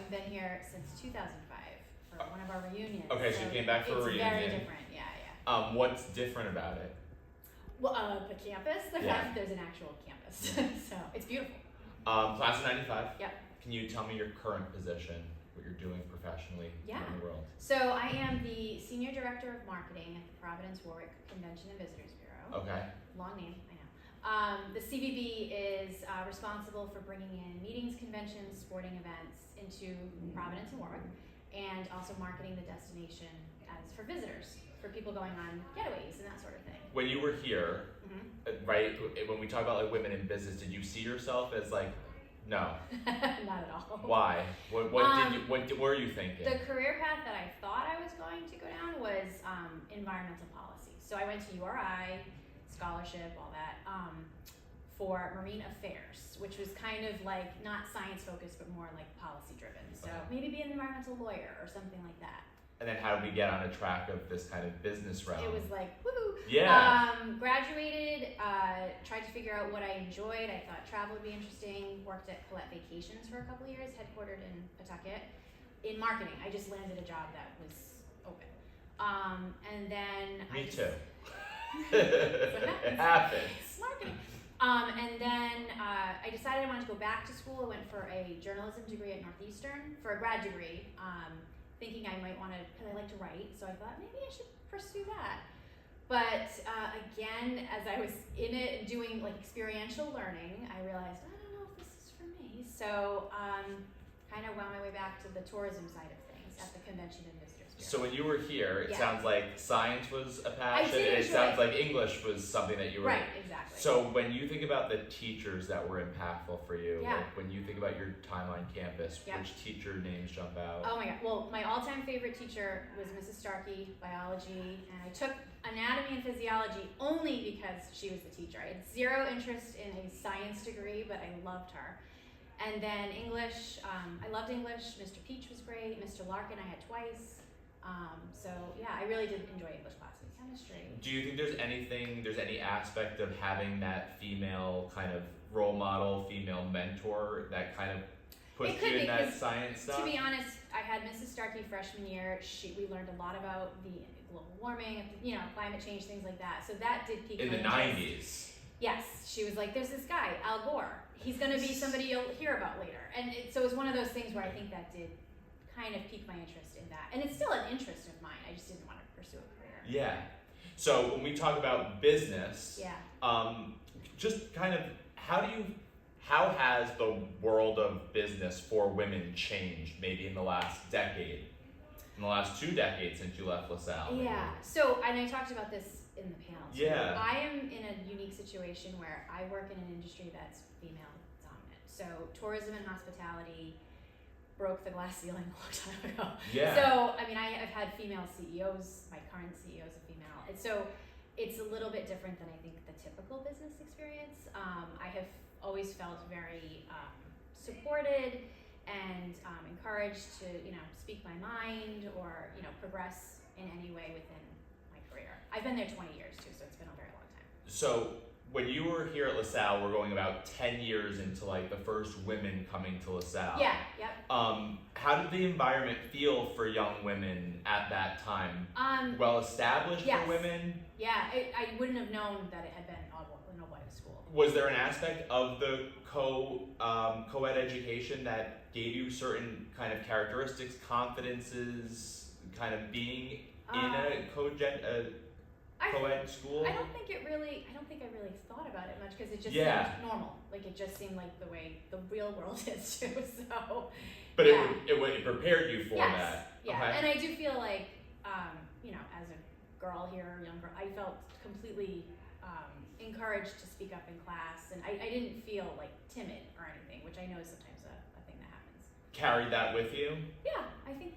I've been here since 2005 for one of our reunions. Okay, so you came back for a reunion. It's very different, yeah. What's different about it? Well, the campus, the fact that there's an actual campus, so it's beautiful. Class of 95. Yep. Can you tell me your current position, what you're doing professionally in the world? So I am the Senior Director of Marketing at the Providence Warwick Convention and Visitors Bureau. Okay. Long name, I know. The CVB is responsible for bringing in meetings, conventions, sporting events into Providence and Warwick, and also marketing the destination as for visitors, for people going on getaways and that sort of thing. When you were here, right, when we talk about like women in business, did you see yourself as like, no? Not at all. Why? What were you thinking? The career path that I thought I was going to go down was environmental policy. So I went to URI, scholarship, all that, for marine affairs, which was kind of like not science focused, but more like policy driven. So maybe be an environmental lawyer or something like that. And then how did we get on a track of this kind of business realm? It was like, woohoo! Yeah. Graduated, tried to figure out what I enjoyed. I thought travel would be interesting. Worked at Colette Vacations for a couple of years, headquartered in Pawtucket. In marketing, I just landed a job that was open. And then Me too. It happens. Marketing. And then I decided I wanted to go back to school. I went for a journalism degree at Northeastern for a grad degree. Thinking I might want to, because I like to write, so I thought maybe I should pursue that. But again, as I was in it and doing like experiential learning, I realized I don't know if this is for me. So kind of wound my way back to the tourism side of things at the Convention and Visitors Bureau. So when you were here, it sounds like science was a passion, and it sounds like English was something that you were... Right, exactly. So when you think about the teachers that were impactful for you, Yeah. like when you think about your time on campus, which teacher names jump out? Oh my God, well, my all-time favorite teacher was Mrs. Starkey, biology, and I took anatomy and physiology only because she was the teacher. I had zero interest in a science degree, but I loved her. And then English, I loved English. Mr. Peach was great. Mr. Larkin I had twice. So yeah, I really did enjoy English classes. Chemistry. Do you think there's any aspect of having that female kind of role model, female mentor that kind of pushed you in that science stuff? To be honest, I had Mrs. Starkey freshman year. We learned a lot about the global warming, climate change, things like that. So that did pique my interest. In the 90s. Yes, she was like, there's this guy, Al Gore. He's going to be somebody you'll hear about later. And so it was one of those things where I think that did kind of pique my interest in that. And it's still an interest of mine. I just didn't want to pursue a career. Yeah. So when we talk about business, just kind of how has the world of business for women changed maybe in the last decade, in the last 2 decades since you left LaSalle? Yeah. So, and I talked about this in the panel too. Yeah. I am in a unique situation where I work in an industry that's female dominant. So tourism and hospitality broke the glass ceiling a long time ago. Yeah. So, I mean, I've had female CEOs, my current CEO is a female. And so it's a little bit different than I think the typical business experience. I have always felt very supported and encouraged to, speak my mind or, progress in any way within my career. I've been there 20 years too, so it's been a very long time. So when you were here at LaSalle, we're going about 10 years into like the first women coming to LaSalle. Yeah, yep. How did the environment feel for young women at that time? Well established for women? Yeah, I wouldn't have known that it had been an all-boys school. Was there an aspect of the co-ed education that gave you certain kind of characteristics, confidences, kind of being in a co-ed school? I don't think I really thought about it much because it just seemed normal. Like it just seemed like the way the real world is too. So, but it prepared you for that. Yeah, okay. And I do feel like, as a girl here, young girl, I felt completely encouraged to speak up in class, and I didn't feel like timid or anything, which I know is sometimes a thing that happens. Carried that with you? Yeah, I think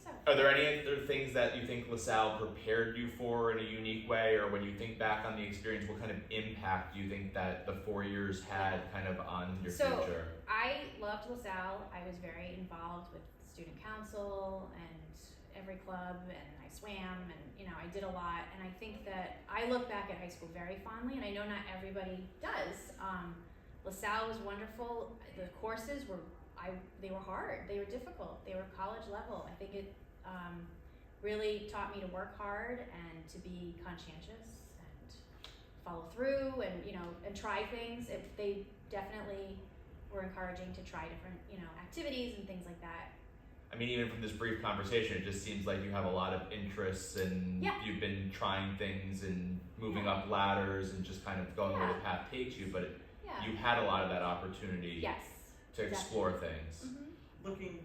so. Are there any other things that you think LaSalle prepared you for in a unique way, or when you think back on the experience, what kind of impact do you think that the 4 years had kind of on your future? I loved LaSalle. I was very involved with student council and every club, and I swam, and I did a lot. And I think that I look back at high school very fondly, and I know not everybody does. LaSalle was wonderful. The courses were, they were hard, they were difficult, they were college level. I think it really taught me to work hard and to be conscientious and follow through and, and try things. They definitely were encouraging to try different, activities and things like that. I mean, even from this brief conversation, it just seems like you have a lot of interests and you've been trying things and moving up ladders and just kind of going where the path takes you, but you had a lot of that opportunity to explore things. Mm-hmm. Looking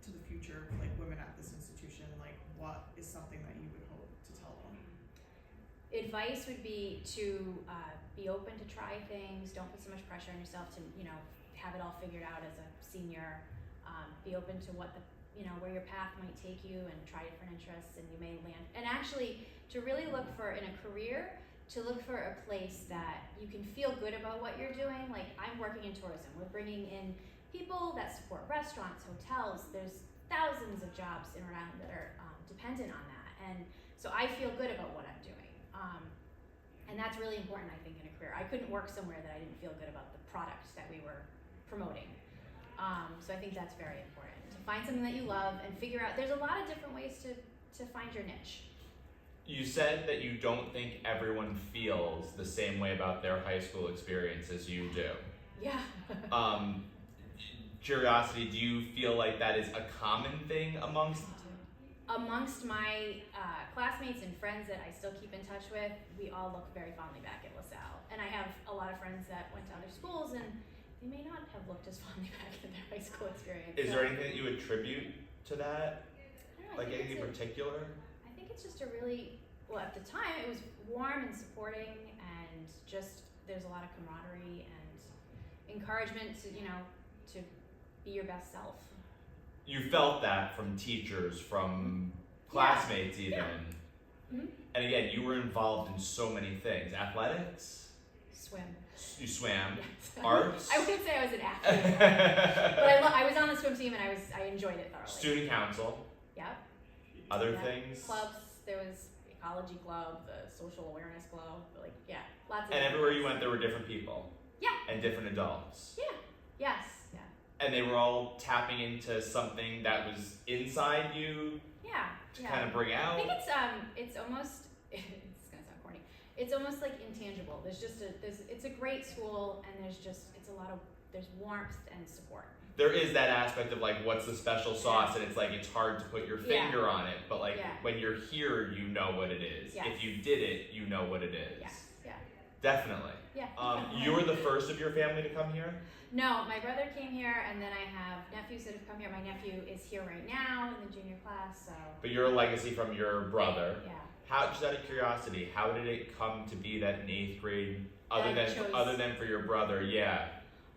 to the future, like women at this institution, like what is something that you would hope to tell them? Advice would be to be open to try things. Don't put so much pressure on yourself to, have it all figured out as a senior. Be open to what where your path might take you and try different interests, and you may land. And actually, to really look for in a career, to look for a place that you can feel good about what you're doing. Like I'm working in tourism. We're bringing in people that support restaurants, hotels. There's thousands of jobs in Rhode Island that are dependent on that. And so I feel good about what I'm doing. And that's really important, I think, in a career. I couldn't work somewhere that I didn't feel good about the product that we were promoting. So I think that's very important. To find something that you love and figure out, there's a lot of different ways to find your niche. You said that you don't think everyone feels the same way about their high school experience as you do. Yeah. Curiosity, do you feel like that is a common thing amongst my classmates and friends that I still keep in touch with? We all look very fondly back at LaSalle. And I have a lot of friends that went to other schools and they may not have looked as fondly back at their high school experience. Is there anything that you attribute to that? I don't know, Like anything particular? I think it's just a really, at the time it was warm and supporting, and just there's a lot of camaraderie and encouragement to, to be your best self. You felt that from teachers, from classmates even. Yeah. Mm-hmm. And again, you were involved in so many things. Athletics? Swim. You swam. Yes. Arts? I wouldn't say I was an athlete, but I was on the swim team and I enjoyed it thoroughly. Student council. Yep. Other things. Clubs. There was ecology club, the social awareness club. Lots of. And everywhere you went, there were different people. Yeah. And different adults. Yeah. Yes. Yeah. And they were all tapping into something that was inside you. Yeah. To kind of bring out. I think it's almost. It's gonna sound corny. It's almost like intangible. It's a great school, and there's warmth and support. There is that aspect of like, what's the special sauce, and it's hard to put your finger on it, but when you're here, you know what it is. Yes. If you did it, you know what it is. Yeah. Definitely. Yeah. You were the first of your family to come here? No, my brother came here, and then I have nephews that have come here. My nephew is here right now in the junior class, so. But you're a legacy from your brother. Yeah. Just out of curiosity, how did it come to be that in 8th grade, other than for your brother,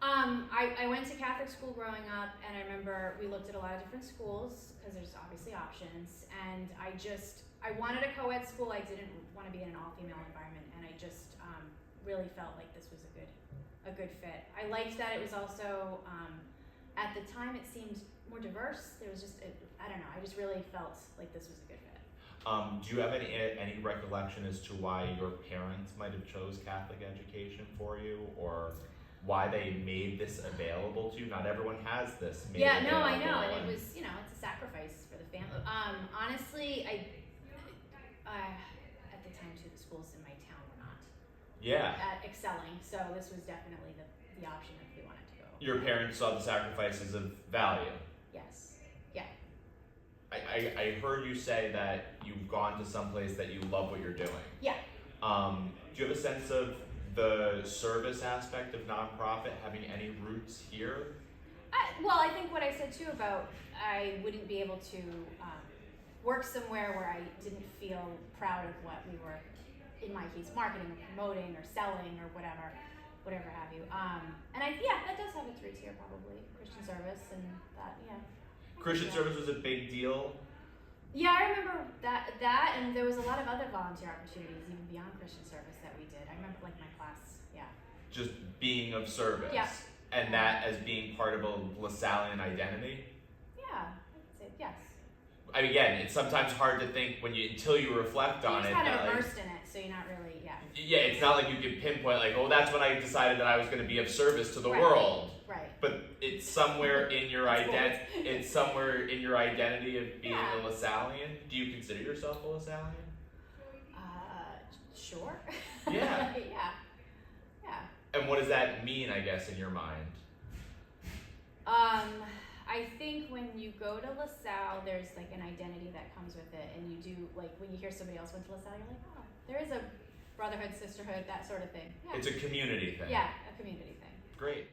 I went to Catholic school growing up, and I remember we looked at a lot of different schools because there's obviously options, and I wanted a co-ed school. I didn't want to be in an all-female environment, and I just really felt like this was a good fit. I liked that it was also at the time it seemed more diverse. There was I don't know. I just really felt like this was a good fit. Do you have any recollection as to why your parents might have chose Catholic education for you, or why they made this available to you? Not everyone has this made available. I know, and it was, it's a sacrifice for the family. Honestly, at the time too, the schools in my town were not excelling, so this was definitely the option if we wanted to go. Your parents saw the sacrifices of value. Yes. Yeah. I heard you say that you've gone to some place that you love what you're doing. Yeah. Do you have a sense of the service aspect of nonprofit having any roots here? I think what I said too about I wouldn't be able to work somewhere where I didn't feel proud of what we were, in my case, marketing or promoting or selling or whatever have you. And that does have its roots here probably. Christian service and that, Christian service was a big deal. Yeah, I remember that, and there was a lot of other volunteer opportunities even beyond Christian service that we did. I remember my class, Just being of service. Yeah. And that as being part of a LaSallian identity. Yeah, I would say yes. I mean, again, it's sometimes hard to think until you reflect on it. You just kind of immersed in it, so you're not really, Yeah, it's not like you can pinpoint that's when I decided that I was going to be of service to the world. Right. but it's somewhere in your That's ident. It's somewhere in your identity of being Yeah. a LaSallian. Do you consider yourself a LaSallian? Sure. Yeah. Yeah. And what does that mean, I guess, in your mind? I think when you go to LaSalle, there's like an identity that comes with it, and you do like when you hear somebody else went to LaSalle, you're like, oh, there is a brotherhood, sisterhood, that sort of thing. Yeah. It's a community thing. Yeah, a community thing. Great.